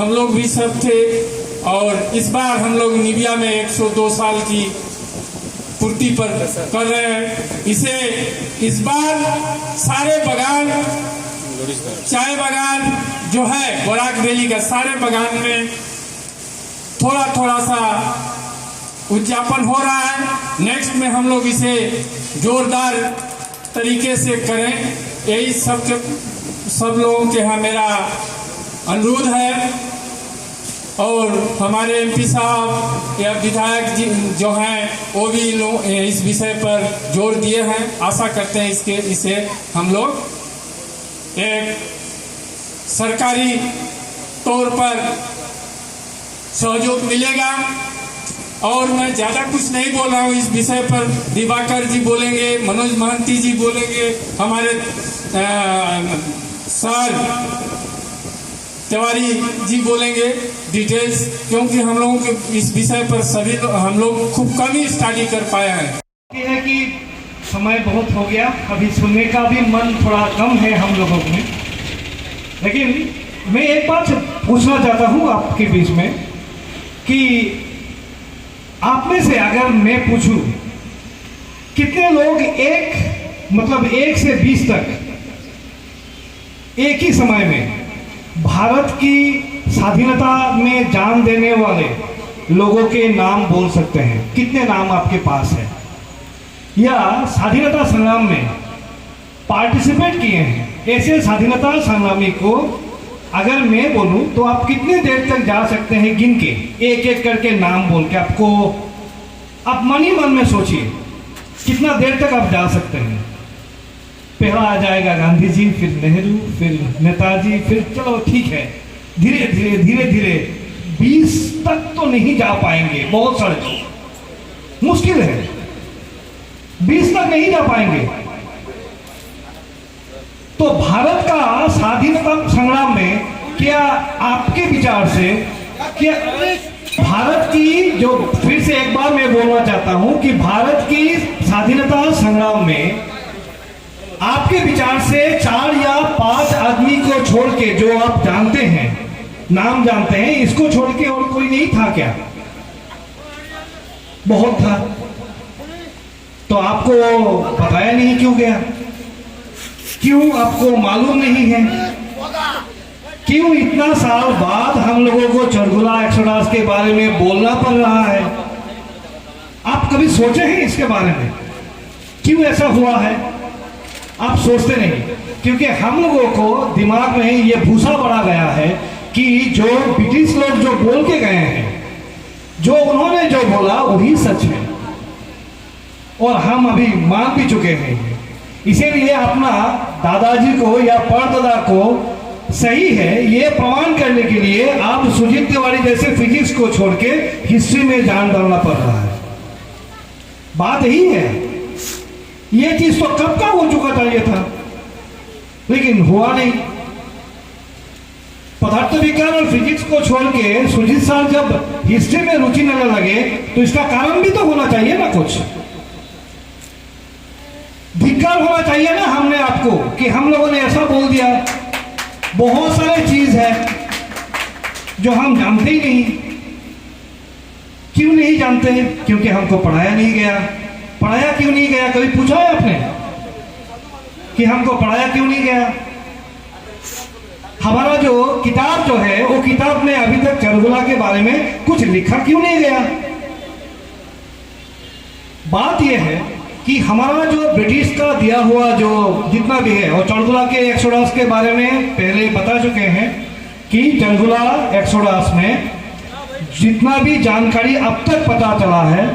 हम लोग भी सब थे। और इस बार हम लोग निबिया में 102 साल की पूर्ति पर कर रहे हैं इसे। इस बार सारे बागान, चाय बागान जो है बराक वैली का, सारे बागान में थोड़ा थोड़ा सा उद्यापन हो रहा है। नेक्स्ट में हम लोग इसे जोरदार तरीके से करें, यही सब लोगों के यहाँ मेरा अनुरोध है। और हमारे एमपी साहब या विधायक जी जो हैं वो भी इस विषय पर जोर दिए हैं। आशा करते हैं इसे हम लोग एक सरकारी तौर पर सहयोग मिलेगा। और मैं ज़्यादा कुछ नहीं बोल रहा हूँ इस विषय पर। दिवाकर जी बोलेंगे, मनोज महंती जी बोलेंगे, हमारे सर तिवारी जी बोलेंगे डिटेल्स, क्योंकि हम लोगों के इस विषय पर सभी हम लोग खूब कम ही स्टडी कर पाए हैं। ये है कि समय बहुत हो गया, अभी सुनने का भी मन थोड़ा कम है हम लोगों में। लेकिन मैं एक बात पूछना चाहता हूँ आपके बीच में कि आप में से अगर मैं पूछूं कितने लोग एक से 20 तक एक ही समय में भारत की स्वाधीनता में जान देने वाले लोगों के नाम बोल सकते हैं? कितने नाम आपके पास है या स्वाधीनता संग्राम में पार्टिसिपेट किए हैं? ऐसे स्वाधीनता संग्रामी को अगर मैं बोलूं तो आप कितने देर तक जा सकते हैं गिन के, एक एक करके नाम बोल के? आप मन ही मन में सोचिए कितना देर तक आप जा सकते हैं। पहला आ जाएगा गांधी जी, फिर नेहरू, फिर नेताजी, फिर चलो ठीक है धीरे धीरे 20 तक तो नहीं जा पाएंगे, बहुत सारे मुश्किल है, 20 तक नहीं जा पाएंगे। तो भारत का स्वाधीनता संग्राम में क्या आपके विचार से क्या भारत की, जो फिर से एक बार मैं बोलना चाहता हूं कि भारत की स्वाधीनता संग्राम में आपके विचार से 4 या 5 आदमी को छोड़ के, जो आप जानते हैं, नाम जानते हैं, इसको छोड़ के और कोई नहीं था क्या? बहुत था। तो आपको बताया नहीं क्यों गया? क्यों आपको मालूम नहीं है? क्यों इतना साल बाद हम लोगों को चरगुला एक्सोडास के बारे में बोलना पड़ रहा है? आप कभी सोचे हैं इसके बारे में क्यों ऐसा हुआ है? आप सोचते नहीं, क्योंकि हम लोगों को दिमाग में ये भूसा पड़ा गया है कि जो ब्रिटिश लोग जो बोल के गए हैं, जो उन्होंने जो बोला वही सच है और हम अभी मान भी चुके हैं। इसीलिए अपना दादाजी को या परदादा को सही है ये प्रमाण करने के लिए आप सुजीत तिवारी जैसे फिजिक्स को छोड़ के हिस्ट्री में जान डालना पड़ रहा है। बात यही है। ये चीज तो कब का हो चुका चाहिए था, लेकिन हुआ नहीं। पदार्थ विज्ञान और फिजिक्स को छोड़ के सुजीत साहब जब हिस्ट्री में रुचि लेने लगे तो इसका कारण भी तो होना चाहिए ना, कुछ धिक्कार होना चाहिए ना हमने आपको कि हम लोगों ने ऐसा बोल दिया। बहुत सारे चीज है जो हम जानते ही नहीं। क्यों नहीं जानते? क्योंकि हमको पढ़ाया नहीं गया। पढ़ाया क्यों नहीं गया? कभी पूछा है आपने कि हमको पढ़ाया क्यों नहीं गया? हमारा जो किताब जो है वो किताब में अभी तक चरगुला के बारे में कुछ लिखा क्यों नहीं गया? बात यह है कि हमारा जो ब्रिटिश का दिया हुआ जो जितना भी है, और चरगुला के एक्सोडास के बारे में पहले बता चुके हैं कि चरगुला एक्सोडास में जितना भी जानकारी अब तक पता चला है,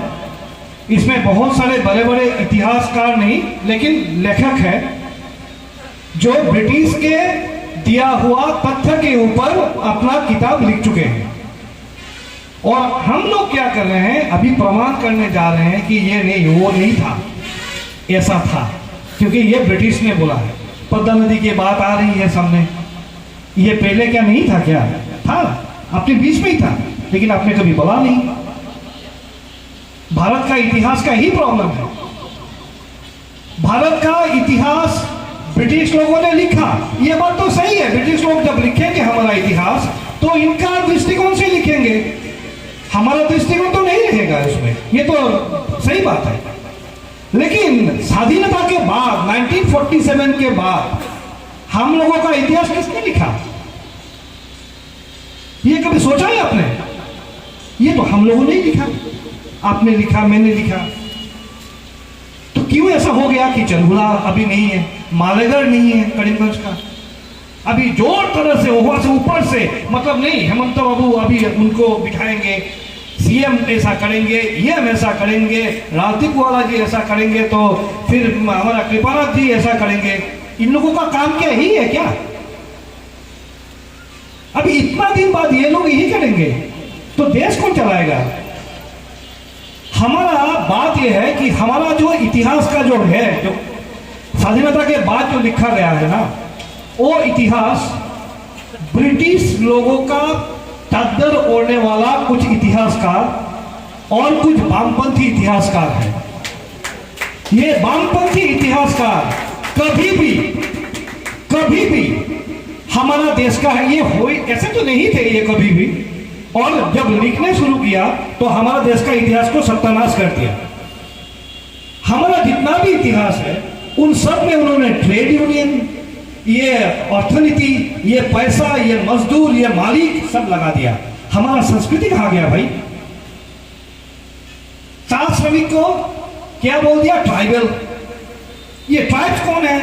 इसमें बहुत सारे बड़े बड़े इतिहासकार नहीं लेकिन लेखक है जो ब्रिटिश के दिया हुआ तथ्य के ऊपर अपना किताब लिख चुके हैं। और हम लोग क्या कर रहे हैं, अभी प्रमाण करने जा रहे हैं कि ये नहीं, वो नहीं था, ऐसा था, क्योंकि ये ब्रिटिश ने बोला है। पद्मा नदी की बात आ रही है सामने, ये पहले क्या नहीं था? क्या था? अपने बीच में ही था, लेकिन आपने कभी बोला नहीं। भारत का इतिहास का ही प्रॉब्लम है। भारत का इतिहास ब्रिटिश लोगों ने लिखा, ये बात तो सही है। ब्रिटिश लोग जब लिखेंगे हमारा इतिहास तो इनका दृष्टिकोण से लिखेंगे, हमारा दृष्टिकोण तो नहीं रहेगा इसमें, ये तो सही बात है। लेकिन स्वाधीनता के बाद 1947 के बाद हम लोगों का इतिहास किसने लिखा? ये कभी सोचा है आपने? ये तो हम लोगों ने ही लिखा, आपने लिखा, मैंने लिखा। तो क्यों ऐसा हो गया कि चरगुला अभी नहीं है, मालेगढ़ नहीं है करीमगंज का, अभी जोर तरह से वहां से ऊपर से मतलब नहीं, हेमंत बाबू अभी उनको बिठाएंगे, सीएम ऐसा करेंगे, ईएम ऐसा करेंगे, राजदीप वाला जी ऐसा करेंगे, तो फिर हमारा कृपानाथ जी ऐसा करेंगे। इन लोगों का काम क्या ही है क्या? अभी इतना दिन बाद ये लोग यही करेंगे तो देश कौन चलाएगा? हमारा बात यह है कि हमारा जो इतिहास का जो है, जो स्वाधीनता के बाद जो लिखा गया है ना, वो इतिहास ब्रिटिश लोगों का चादर ओढ़ने वाला कुछ इतिहासकार और कुछ वामपंथी इतिहासकार है। ये वामपंथी इतिहासकार कभी भी हमारा देश का है, ये हो ऐसे तो नहीं थे ये कभी भी, और जब लिखने शुरू किया तो हमारा देश का इतिहास को सत्यानाश कर दिया। हमारा जितना भी इतिहास है उन सब में उन्होंने ट्रेड यूनियन, ये अर्थनीति, ये पैसा, ये मजदूर, ये मालिक सब लगा दिया। हमारा संस्कृति कहाँ गया भाई? चार श्रमिक को क्या बोल दिया? ट्राइबल। ये ट्राइब्स कौन है?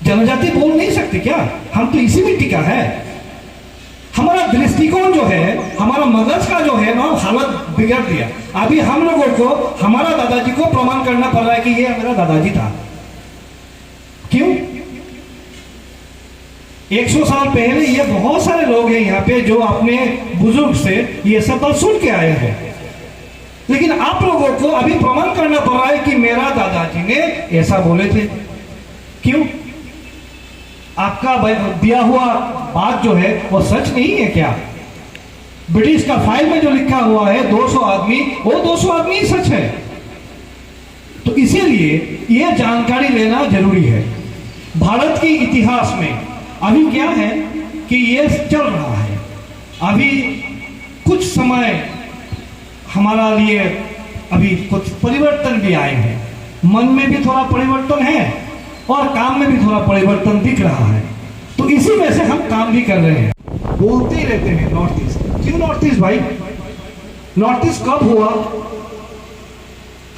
जनजाति बोल नहीं सकते क्या? हम तो इसी मिट्टी का है। हमारा दृष्टिकोण जो है, हमारा मगज का जो है ना, हालत बिगड़ दिया। अभी हम लोगों को हमारा दादाजी को प्रमाण करना पड़ रहा है कि ये मेरा दादाजी था। क्यों? 100 साल पहले ये बहुत सारे लोग हैं यहाँ पे जो अपने बुजुर्ग से ये सब बात सुन के आए हैं, लेकिन आप लोगों को अभी प्रमाण करना पड़ रहा है कि मेरा दादाजी ने ऐसा बोले थे। क्यों? आपका दिया हुआ बात जो है वो सच नहीं है क्या? ब्रिटिश का फाइल में जो लिखा हुआ है 200 आदमी, वो 200 आदमी ही सच है। तो इसीलिए ये जानकारी लेना जरूरी है। भारत के इतिहास में अभी क्या है कि ये चल रहा है, अभी कुछ समय हमारा लिए अभी कुछ परिवर्तन भी आए हैं, मन में भी थोड़ा परिवर्तन है और काम में भी थोड़ा परिवर्तन दिख रहा है। तो इसी में से हम काम भी कर रहे हैं। बोलते ही रहते हैं नॉर्थ ईस्ट। क्यों नॉर्थ ईस्ट भाई? नॉर्थ ईस्ट कब हुआ?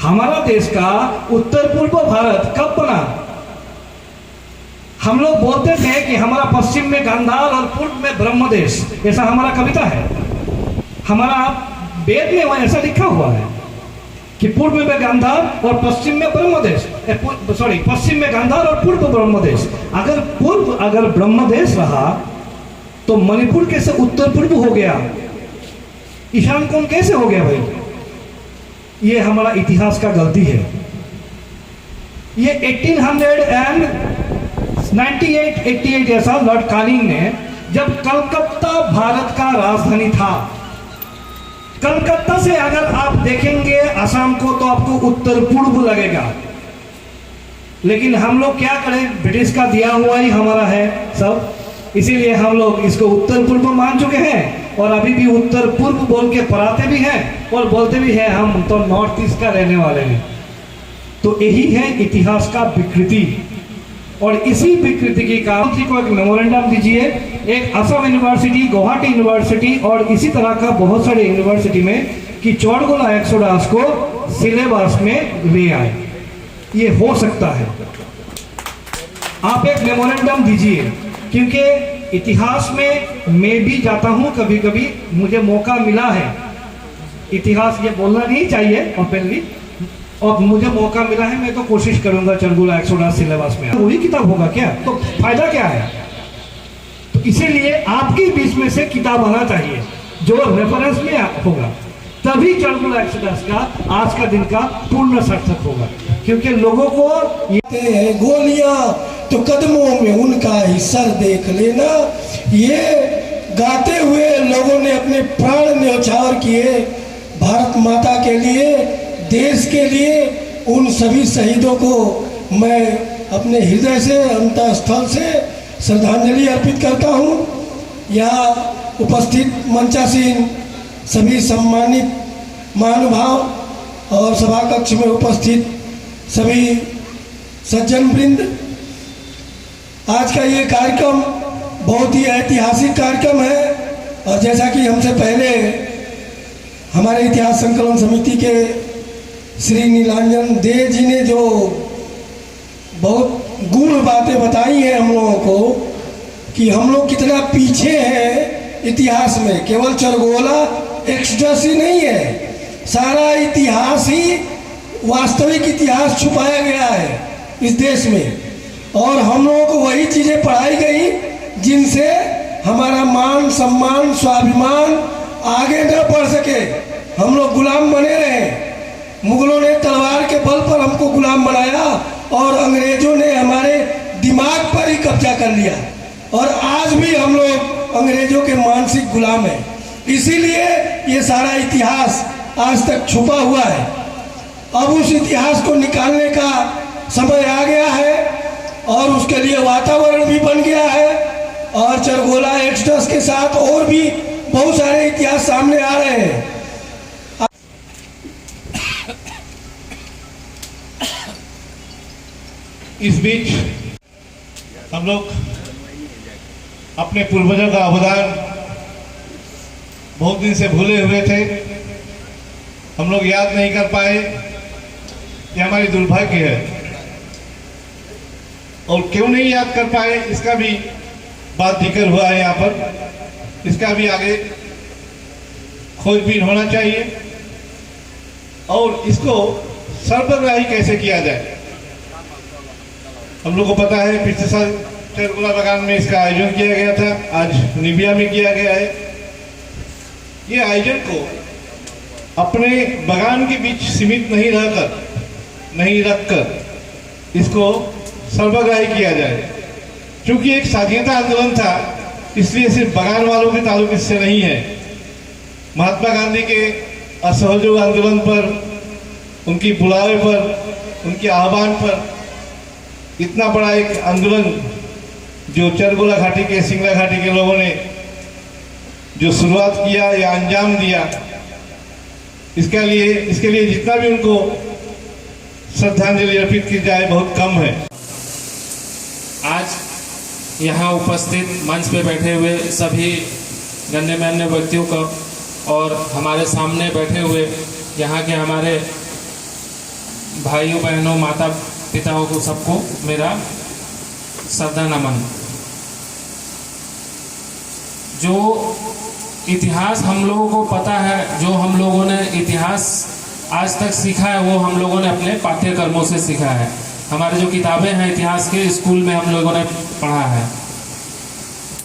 हमारा देश का उत्तर पूर्व भारत कब बना? हम लोग बोलते थे कि हमारा पश्चिम में गांधार और पूर्व में ब्रह्मदेश, ऐसा हमारा कविता है, हमारा वेद में वहां ऐसा लिखा हुआ है कि पूर्व में गांधार और पश्चिम में ब्रह्मदेश, पश्चिम में गांधार और पूर्व ब्रह्मदेश। अगर ब्रह्मदेश रहा तो मणिपुर कैसे उत्तर पूर्व हो गया? ईशान कोण कैसे हो गया भाई? ये हमारा इतिहास का गलती है। ये 1898 ऐसा लॉर्ड कानिंग ने, जब कलकत्ता भारत का राजधानी था, कलकत्ता से अगर आप देखेंगे असम को तो आपको उत्तर पूर्व लगेगा, लेकिन हम लोग क्या करें, ब्रिटिश का दिया हुआ ही हमारा है सब, इसीलिए हम लोग इसको उत्तर पूर्व मान चुके हैं और अभी भी उत्तर पूर्व बोल के पढ़ाते भी हैं और बोलते भी हैं हम तो नॉर्थ ईस्ट का रहने वाले हैं। तो यही है इतिहास का विकृति, और इसी विकृति की कारण को एक मेमोरेंडम दीजिए। एक असम यूनिवर्सिटी, गुवाहाटी यूनिवर्सिटी और इसी तरह का बहुत सारे यूनिवर्सिटी में कि चौड़गुला एक्सोडास को सिलेबस में ले आए। ये हो सकता है, आप एक मेमोरेंडम दीजिए, क्योंकि इतिहास में मैं भी जाता हूं, कभी कभी मुझे मौका मिला है, इतिहास ये बोलना नहीं चाहिए ओपनली, और मुझे मौका मिला है, मैं तो कोशिश करूंगा चौड़गुला एक्सोडास सिलेबस में। वही किताब होगा क्या? तो फायदा क्या है? तो इसीलिए आपके बीच में से किताब आना चाहिए जो रेफरेंस में होगा, तभी चौड़गुला एक्सोडास का आज का दिन का पूर्ण सार्थक होगा। क्योंकि लोगों को ये गोलियां तो कदमों में उनका ही सर देख लेना, ये गाते हुए लोगों ने अपने प्राण न्यौछावर किए भारत माता के लिए, देश के लिए। उन सभी शहीदों को मैं अपने हृदय से, अंतःस्थल से श्रद्धांजलि अर्पित करता हूँ। यहाँ उपस्थित मंचासीन सभी सम्मानित महानुभाव और सभा कक्ष में उपस्थित सभी सज्जन वृंद, आज का ये कार्यक्रम बहुत ही ऐतिहासिक कार्यक्रम है। और जैसा कि हमसे पहले हमारे इतिहास संकलन समिति के श्री नीलांजन दे जी ने जो बहुत गूढ़ बातें बताई हैं हम लोगों को कि हम लोग कितना पीछे हैं इतिहास में, केवल चरगोला एक्सोडस ही नहीं है, सारा इतिहास ही वास्तविक इतिहास छुपाया गया है इस देश में। और हम लोगों को वही चीज़ें पढ़ाई गई जिनसे हमारा मान सम्मान स्वाभिमान आगे न बढ़ सके, हम लोग गुलाम बने रहे। मुगलों ने तलवार के बल पर हमको गुलाम बनाया और अंग्रेजों ने हमारे दिमाग पर ही कब्जा कर लिया, और आज भी हम लोग अंग्रेजों के मानसिक गुलाम हैं। इसीलिए ये सारा इतिहास आज तक छुपा हुआ है। अब उस इतिहास को निकालने का समय आ गया है और उसके लिए वातावरण भी बन गया है। और चरगोला एक्सोडस के साथ और भी बहुत सारे इतिहास सामने आ रहे हैं। इस बीच हम लोग अपने पूर्वजों का अवदान बहुत दिन से भूले हुए थे, हम लोग याद नहीं कर पाए। ये हमारी दुर्भाग्य है। और क्यों नहीं याद कर पाए इसका भी बात जिक्र हुआ है यहाँ पर। इसका भी आगे खोजबीन होना चाहिए और इसको सर्वग्राही कैसे किया जाए। हम लोग को पता है पिछले साल चरगोला बागान में इसका आयोजन किया गया था, आज निबिया में किया गया है। ये आयोजन को अपने बागान के बीच सीमित नहीं रखकर इसको सर्वग्राही किया जाए। क्योंकि एक स्वाधीनता आंदोलन था, इसलिए सिर्फ बागान वालों के ताल्लुक इससे नहीं है। महात्मा गांधी के असहयोग आंदोलन पर, उनकी बुलावे पर, उनके आह्वान पर इतना बड़ा एक आंदोलन जो चरगोला घाटी के, सिंगला घाटी के लोगों ने जो शुरुआत किया या अंजाम दिया, इसके लिए जितना भी उनको श्रद्धांजलि अर्पित की जाए बहुत कम है। आज यहाँ उपस्थित मंच पे बैठे हुए सभी गण्यमान्य व्यक्तियों का और हमारे सामने बैठे हुए यहाँ के हमारे भाइयों बहनों माता पिताओं को सबको मेरा श्रद्धा नमन। जो इतिहास हम लोगों को पता है, जो हम लोगों ने इतिहास आज तक सीखा है, वो हम लोगों ने अपने पाठ्यक्रमों से सीखा है। हमारे जो किताबें हैं इतिहास के, स्कूल में हम लोगों ने पढ़ा है।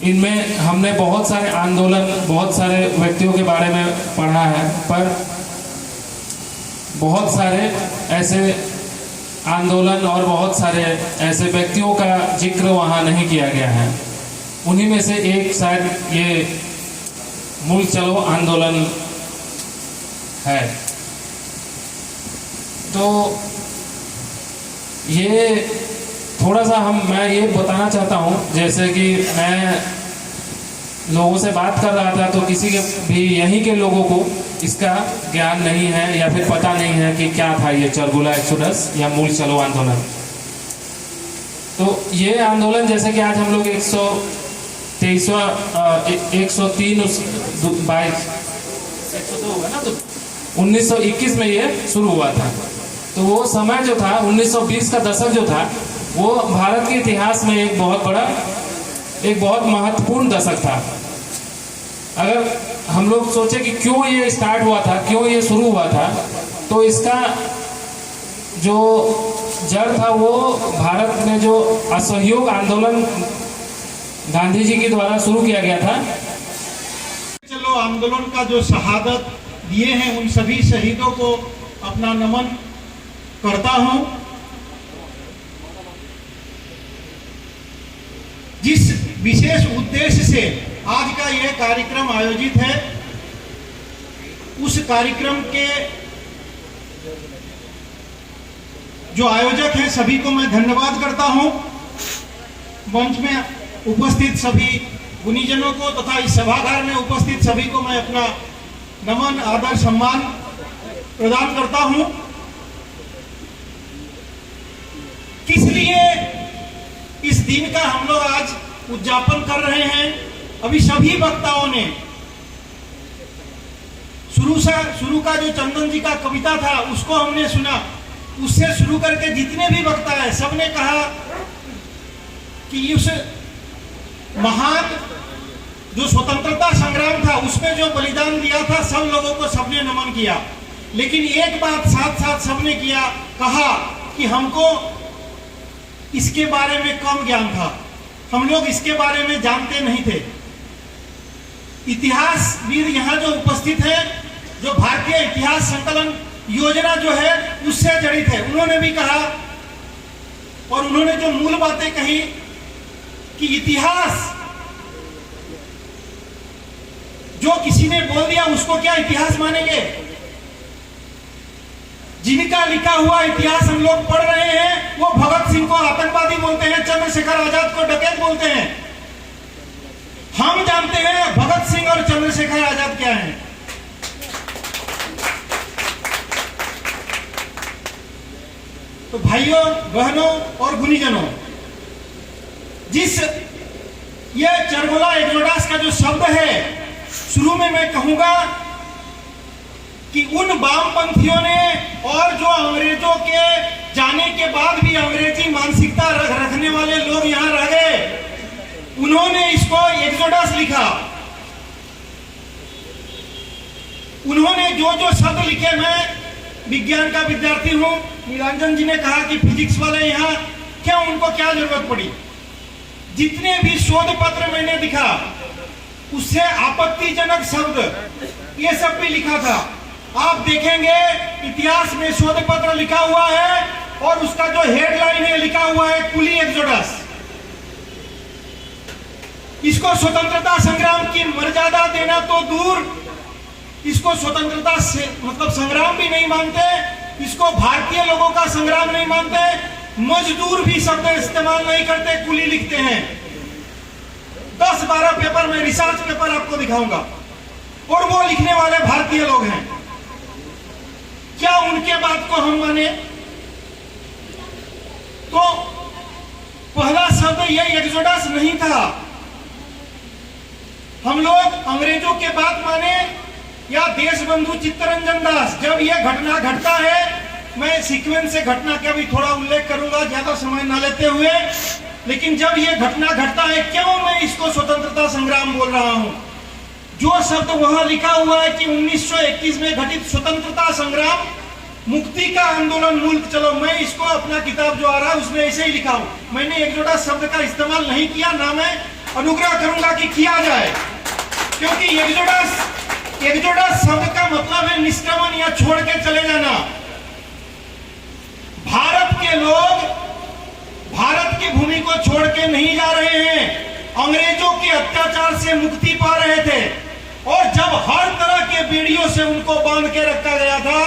इनमें हमने बहुत सारे आंदोलन, बहुत सारे व्यक्तियों के बारे में पढ़ा है, पर बहुत सारे ऐसे आंदोलन और बहुत सारे ऐसे व्यक्तियों का जिक्र वहाँ नहीं किया गया है। उन्हीं में से एक शायद ये मूल चलो आंदोलन है। तो ये थोड़ा सा मैं ये बताना चाहता हूँ, जैसे कि मैं लोगों से बात कर रहा था तो किसी के भी यहीं के लोगों को इसका ज्ञान नहीं है या फिर पता नहीं है कि क्या था ये चरगोला एक्सोडस या मूल चलो आंदोलन। तो ये आंदोलन जैसे कि आज हम लोग 1921 में ये शुरू हुआ था। तो वो समय जो था 1920 का दशक जो था, वो भारत के इतिहास में एक बहुत महत्वपूर्ण दशक था। अगर हम लोग सोचे कि क्यों ये स्टार्ट हुआ था, क्यों ये शुरू हुआ था, तो इसका जो जड़ था वो भारत में जो असहयोग आंदोलन गांधी जी के द्वारा शुरू किया गया था। चलो आंदोलन का जो शहादत दिए हैं उन सभी शहीदों को अपना नमन करता हूं। जिस विशेष उद्देश्य से आज का यह कार्यक्रम आयोजित है, उस कार्यक्रम के जो आयोजक हैं सभी को मैं धन्यवाद करता हूं। मंच में उपस्थित सभी गुणीजनों को तथा इस सभागार में उपस्थित सभी को मैं अपना नमन, आदर, सम्मान प्रदान करता हूं। किस लिए इस दिन का हम लोग आज उद्यापन कर रहे हैं? अभी सभी वक्ताओं ने शुरू का जो चंदन जी का कविता था उसको हमने सुना, उससे शुरू करके जितने भी वक्ता है सबने कहा कि उस महान जो स्वतंत्रता संग्राम था उसमें जो बलिदान दिया था सब लोगों को सबने नमन किया। लेकिन एक बात साथ साथ सबने कहा कि हमको इसके बारे में कम ज्ञान था, हम लोग इसके बारे में जानते नहीं थे। इतिहासविद यहाँ जो उपस्थित है, जो भारतीय इतिहास संकलन योजना जो है उससे जड़ित है, उन्होंने भी कहा और उन्होंने जो मूल बातें कही कि इतिहास जो किसी ने बोल दिया उसको क्या इतिहास मानेंगे? जिनका लिखा हुआ इतिहास हम लोग पढ़ रहे हैं वो भगत सिंह को आतंकवादी बोलते हैं, चंद्रशेखर आजाद को डकैत बोलते हैं। हम जानते हैं भगत सिंह और चंद्रशेखर आजाद क्या हैं। तो भाइयों, बहनों और गुणीजनों, जिस ये चरगोला एक्सोडस का जो शब्द है, शुरू में मैं कहूंगा कि उन वामपंथियों ने और जो अंग्रेजों के जाने के बाद भी अंग्रेजी मानसिकता रखने वाले लोग यहां रह गए, उन्होंने इसको एक्सोडस लिखा। उन्होंने जो जो शब्द लिखे, मैं विज्ञान का विद्यार्थी हूं, नीलांजन जी ने कहा कि फिजिक्स वाले यहाँ क्या, उनको क्या जरूरत पड़ी? जितने भी शोध पत्र मैंने दिखा उससे आपत्तिजनक शब्द ये सब भी लिखा था। आप देखेंगे इतिहास में शोध पत्र लिखा हुआ है और उसका जो हेडलाइन है लिखा हुआ है कुली एक्सोडस। इसको स्वतंत्रता संग्राम की मर्यादा देना तो दूर, इसको स्वतंत्रता से मतलब संग्राम भी नहीं मानते, इसको भारतीय लोगों का संग्राम नहीं मानते, मजदूर भी शब्द इस्तेमाल नहीं करते, कुली लिखते हैं। 10-12 पेपर में रिसर्च पेपर आपको दिखाऊंगा और वो लिखने वाले भारतीय लोग हैं। क्या उनके बात को हम माने? तो पहला शब्द ये एक्सोडस नहीं था। हम लोग अंग्रेजों के बात माने या देशबंधु चित्तरंजन दास, जब यह घटना घटता है, मैं सीक्वेंस से घटना का भी थोड़ा उल्लेख करूंगा ज्यादा समय ना लेते हुए, लेकिन जब यह घटना घटता है, क्यों मैं इसको स्वतंत्रता संग्राम बोल रहा हूं? जो शब्द वहां लिखा हुआ है कि 1921 में घटित स्वतंत्रता संग्राम, मुक्ति का आंदोलन, मुल्क चलो, मैं इसको अपना किताब जो आ रहा है उसमें ऐसे ही लिखा हूं। मैंने एक्सोडस शब्द का इस्तेमाल नहीं किया, ना मैं अनुग्रह करूंगा कि किया जाए, क्योंकि एक्सोडस शब्द का मतलब है निष्क्रमण या छोड़ के चले जाना। भारत के लोग भारत की भूमि को छोड़ के नहीं जा रहे हैं, अंग्रेजों के अत्याचार से मुक्ति पा रहे थे। और जब हर तरह के बेड़ियों से उनको बांध के रखा गया था,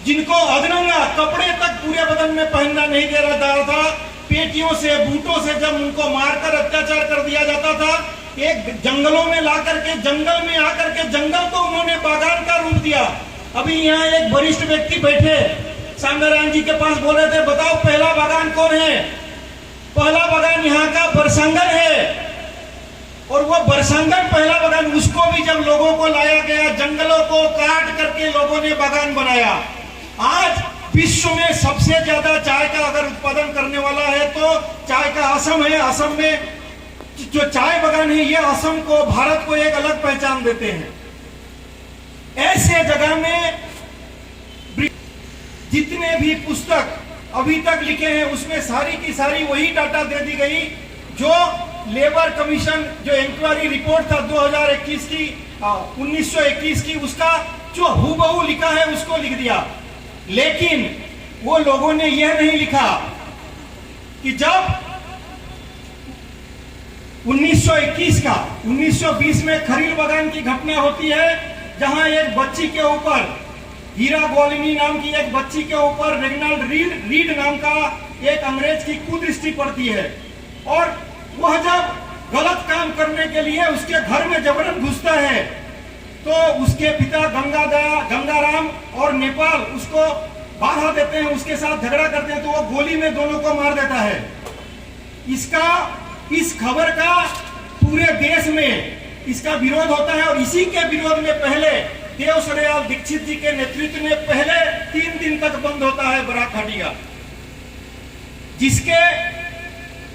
जिनको अधनंगा कपड़े तक पूरे बदन में पहनना नहीं दे रहा था, पेटियों से, बूटों से जब उनको मारकर अत्याचार कर दिया जाता था, एक जंगलों में ला करके, जंगल में आकर के, जंगल को उन्होंने बागान का रूप दिया। अभी यहाँ एक वरिष्ठ व्यक्ति बैठे सांगरायण जी के पास बोल रहे थे, बताओ पहला बागान कौन है? पहला बागान यहाँ का बरसांगन है। और वो बरसांगन पहला बागान, उसको भी जब लोगों को लाया गया, जंगलों को काट करके लोगों ने बागान बनाया। आज विश्व में सबसे ज्यादा चाय का अगर उत्पादन करने वाला है तो चाय का असम है। असम में जो चाय बागान है, ये असम को, भारत को एक अलग पहचान देते हैं। ऐसे जगह में जितने भी पुस्तक अभी तक लिखे हैं उसमें सारी की सारी वही डाटा दे दी गई जो लेबर कमीशन जो इंक्वायरी रिपोर्ट था 2021 की, 1921 की, उसका जो हूबहू लिखा है उसको लिख दिया। लेकिन वो लोगों ने यह नहीं लिखा कि जब 1921 का 1920 में खरील बागान की घटना होती है, जहां एक बच्ची के ऊपर, हीरा गोलिनी नाम की एक बच्ची के ऊपर रेगनाल्ड रीड नाम का एक अंग्रेज की कुदृष्टि पड़ती है। और वह जब गलत काम करने के लिए उसके घर में जबरन घुसता है, तो उसके पिता गंगाराम और नेपाल उसको बाधा देते हैं, उसके साथ झगड़ा करते हैं, तो वो गोली में दोनों को मार देता है। इस खबर का पूरे देश में इसका विरोध होता है और इसी के विरोध में पहले देवसरयाल दीक्षित जी के नेतृत्व में पहले 3 दिन तक बंद होता है बराक घाटी, जिसके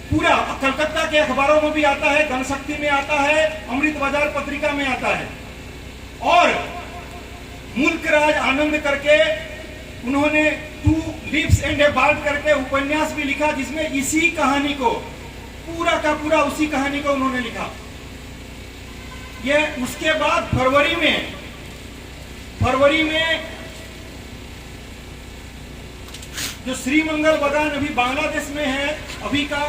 पूरा कलकत्ता के अखबारों में भी आता है, जनशक्ति में आता है, अमृत बाजार पत्रिका में आता है। और मुल्क राज आनंद करके उन्होंने 2 लिप्स एंड ए बार्ड करके उपन्यास भी लिखा, जिसमें इसी कहानी को पूरा का पूरा उसी कहानी को उन्होंने लिखा। ये उसके बाद फरवरी में जो श्रीमंगल बगान अभी बांग्लादेश में है, अभी का